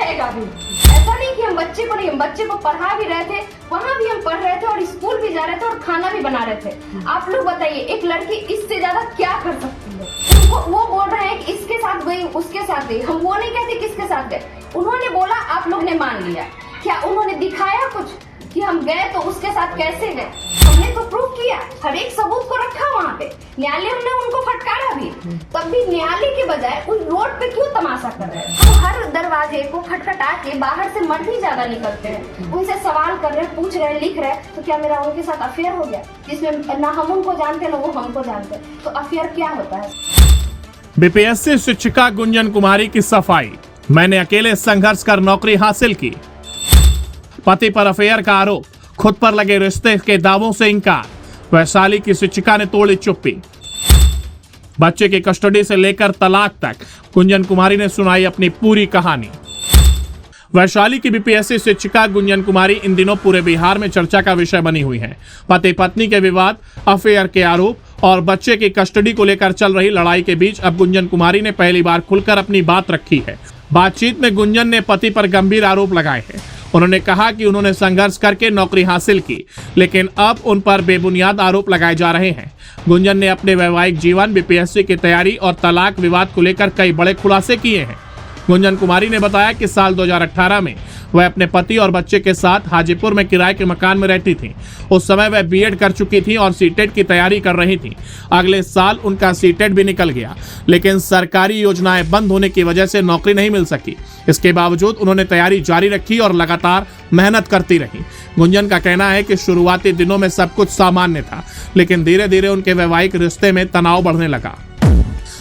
रहेगा भी। ऐसा नहीं कि हम बच्चे को नहीं, हम बच्चे को पढ़ा भी रहे थे, वहाँ भी हम पढ़ रहे थे और स्कूल भी जा रहे थे और खाना भी बना रहे थे। आप लोग बताइए, एक लड़की इससे ज्यादा क्या कर सकती है? वो बोल रहे हैं कि इसके साथ गई, उसके साथ गई। हम वो नहीं कहते किसके साथ गए। उन्होंने बोला, आप लोग ने मान लिया। क्या उन्होंने दिखाया कुछ कि हम गए तो उसके साथ कैसे गए? हमने तो प्रूफ किया, हर एक सबूत को रखा वहाँ पे। न्यायालय ने उनको फटकारा भी, तब भी न्यायालय के बजाय उस रोड पे क्यों तमाशा कर रहे हैं? हम हर दरवाजे को खटखटा के बाहर से मर्द ही ज्यादा निकलते हैं, उनसे सवाल कर रहे हैं, पूछ रहे हैं, लिख रहे हैं। तो क्या मेरा उनके साथ अफेयर हो गया, जिसमें ना हम उनको जानते ना वो हमको जानते? तो अफेयर क्या होता है? बीपीएससी शिक्षिका गुंजन कुमारी की सफाई, मैंने अकेले संघर्ष कर नौकरी हासिल की। पति पर अफेयर का आरोप, खुद पर लगे रिश्ते के दावों से इंकार। वैशाली की शिक्षिका ने तोड़ी चुप्पी। बच्चे की कस्टडी से लेकर तलाक तक गुंजन कुमारी ने सुनाई अपनी पूरी कहानी। वैशाली की बीपीएससी शिक्षिका गुंजन कुमारी इन दिनों पूरे बिहार में चर्चा का विषय बनी हुई है। पति पत्नी के विवाद, अफेयर के आरोप और बच्चे की कस्टडी को लेकर चल रही लड़ाई के बीच अब गुंजन कुमारी ने पहली बार खुलकर अपनी बात रखी है। बातचीत में गुंजन ने पति पर गंभीर आरोप लगाए हैं। उन्होंने कहा कि उन्होंने संघर्ष करके नौकरी हासिल की, लेकिन अब उन पर बेबुनियाद आरोप लगाए जा रहे हैं। गुंजन ने अपने वैवाहिक जीवन, बीपीएससी की तैयारी और तलाक विवाद को लेकर कई बड़े खुलासे किए हैं। गुंजन कुमारी ने बताया कि साल 2018 में वह अपने पति और बच्चे के साथ हाजीपुर में किराए के मकान में रहती थी। उस समय वह बीएड कर चुकी थी और सीटेट की तैयारी कर रही थी। अगले साल उनका सीटेट भी निकल गया, लेकिन सरकारी योजनाएं बंद होने की वजह से नौकरी नहीं मिल सकी। इसके बावजूद उन्होंने तैयारी जारी रखी और लगातार मेहनत करती रही। गुंजन का कहना है कि शुरुआती दिनों में सब कुछ सामान्य था, लेकिन धीरे धीरे उनके वैवाहिक रिश्ते में तनाव बढ़ने लगा।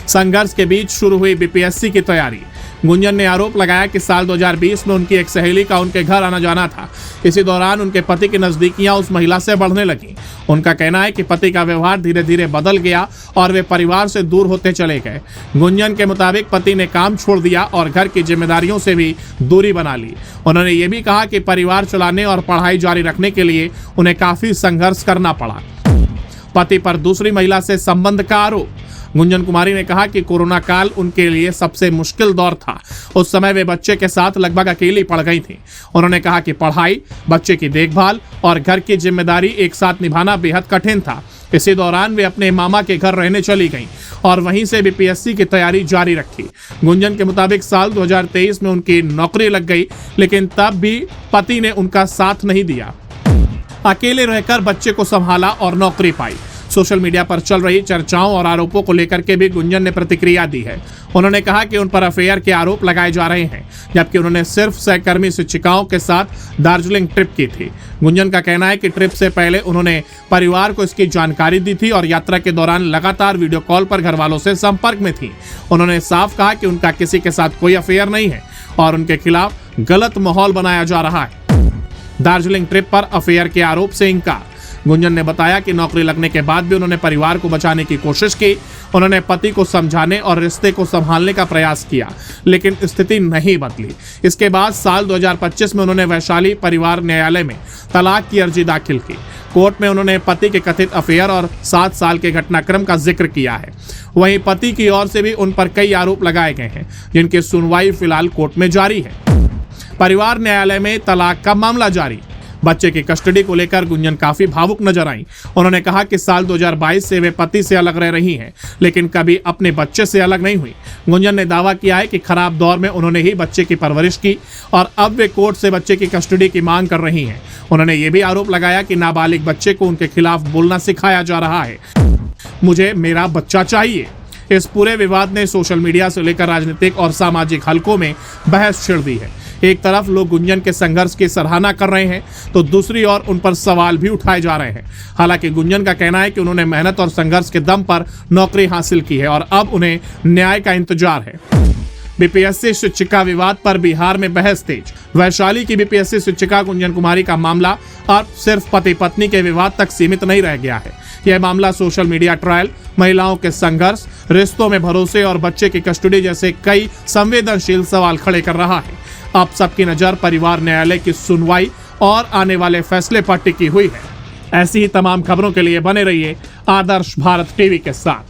संघर्ष के बीच शुरू हुई बीपीएससी की तैयारी। गुंजन ने आरोप लगाया कि साल 2020 में उनकी एक सहेली का उनके घर आना जाना था। इसी दौरान उनके पति की नजदीकियां उस महिला से बढ़ने लगी। उनका कहना है कि पति का व्यवहार धीरे धीरे बदल गया और वे परिवार से दूर होते चले गए। गुंजन के मुताबिक पति ने काम छोड़ दिया और घर की जिम्मेदारियों से भी दूरी बना ली। उन्होंने ये भी कहा कि परिवार चलाने और पढ़ाई जारी रखने के लिए उन्हें काफी संघर्ष करना पड़ा। पति पर दूसरी महिला से संबंध का आरोप। गुंजन कुमारी ने कहा कि कोरोना काल उनके लिए सबसे मुश्किल दौर था। उस समय वे बच्चे के साथ लगभग अकेली पड़ गई थी। उन्होंने कहा कि पढ़ाई, बच्चे की देखभाल और घर की जिम्मेदारी एक साथ निभाना बेहद कठिन था। इसी दौरान वे अपने मामा के घर रहने चली गईं और वहीं से बीपीएससी की तैयारी जारी रखी। गुंजन के मुताबिक साल 2023 में उनकी नौकरी लग गई, लेकिन तब भी पति ने उनका साथ नहीं दिया। अकेले रहकर बच्चे को संभाला और नौकरी पाई। सोशल मीडिया पर चल रही चर्चाओं और आरोपों को लेकर के भी गुंजन ने प्रतिक्रिया दी है। उन्होंने कहा कि उन पर अफेयर के आरोप लगाए जा रहे हैं, जबकि उन्होंने सिर्फ सहकर्मी शिक्षिकाओं के साथ दार्जिलिंग ट्रिप की थी। गुंजन का कहना है कि ट्रिप से पहले उन्होंने परिवार को इसकी जानकारी दी थी और यात्रा के दौरान लगातार वीडियो कॉल पर घर वालों से संपर्क में थी। उन्होंने साफ कहा कि उनका किसी के साथ कोई अफेयर नहीं है और उनके खिलाफ गलत माहौल बनाया जा रहा है। दार्जिलिंग ट्रिप पर अफेयर के आरोप से इंकार। गुंजन ने बताया कि नौकरी लगने के बाद भी उन्होंने परिवार को बचाने की कोशिश की। उन्होंने पति को समझाने और रिश्ते को संभालने का प्रयास किया, लेकिन स्थिति नहीं बदली। इसके बाद साल 2025 में उन्होंने वैशाली परिवार न्यायालय में तलाक की अर्जी दाखिल की। कोर्ट में उन्होंने पति के कथित अफेयर और 7 साल के घटनाक्रम का जिक्र किया है। वहीं पति की ओर से भी उन पर कई आरोप लगाए गए हैं, जिनकी सुनवाई फिलहाल कोर्ट में जारी है। परिवार न्यायालय में तलाक का मामला जारी। बच्चे की कस्टडी को लेकर गुंजन काफी भावुक नजर आई। उन्होंने कहा कि साल 2022 से वे पति से अलग रह रही हैं, लेकिन कभी अपने बच्चे से अलग नहीं हुई। गुंजन ने दावा किया है कि खराब दौर में उन्होंने ही बच्चे की परवरिश की और अब वे कोर्ट से बच्चे की कस्टडी की मांग कर रही हैं। उन्होंने ये भी आरोप लगाया कि नाबालिग बच्चे को उनके खिलाफ बोलना सिखाया जा रहा है। मुझे मेरा बच्चा चाहिए। इस पूरे विवाद ने सोशल मीडिया से लेकर राजनीतिक और सामाजिक हलकों में बहस छिड़ दी है। एक तरफ लोग गुंजन के संघर्ष की सराहना कर रहे हैं, तो दूसरी ओर उन पर सवाल भी उठाए जा रहे हैं। हालांकि गुंजन का कहना है कि उन्होंने मेहनत और संघर्ष के दम पर नौकरी हासिल की है और अब उन्हें न्याय का इंतजार है। बीपीएससी शिक्षिका विवाद पर बिहार में बहस तेज। वैशाली की बीपीएससी शिक्षिका गुंजन कुमारी का मामला अब सिर्फ पति पत्नी के विवाद तक सीमित नहीं रह गया है। यह मामला सोशल मीडिया ट्रायल, महिलाओं के संघर्ष, रिश्तों में भरोसे और बच्चे की कस्टडी जैसे कई संवेदनशील सवाल खड़े कर रहा है। अब सबकी नजर परिवार न्यायालय की सुनवाई और आने वाले फैसले पर टिकी हुई है। ऐसी ही तमाम खबरों के लिए बने रहिए आदर्श भारत टीवी के साथ।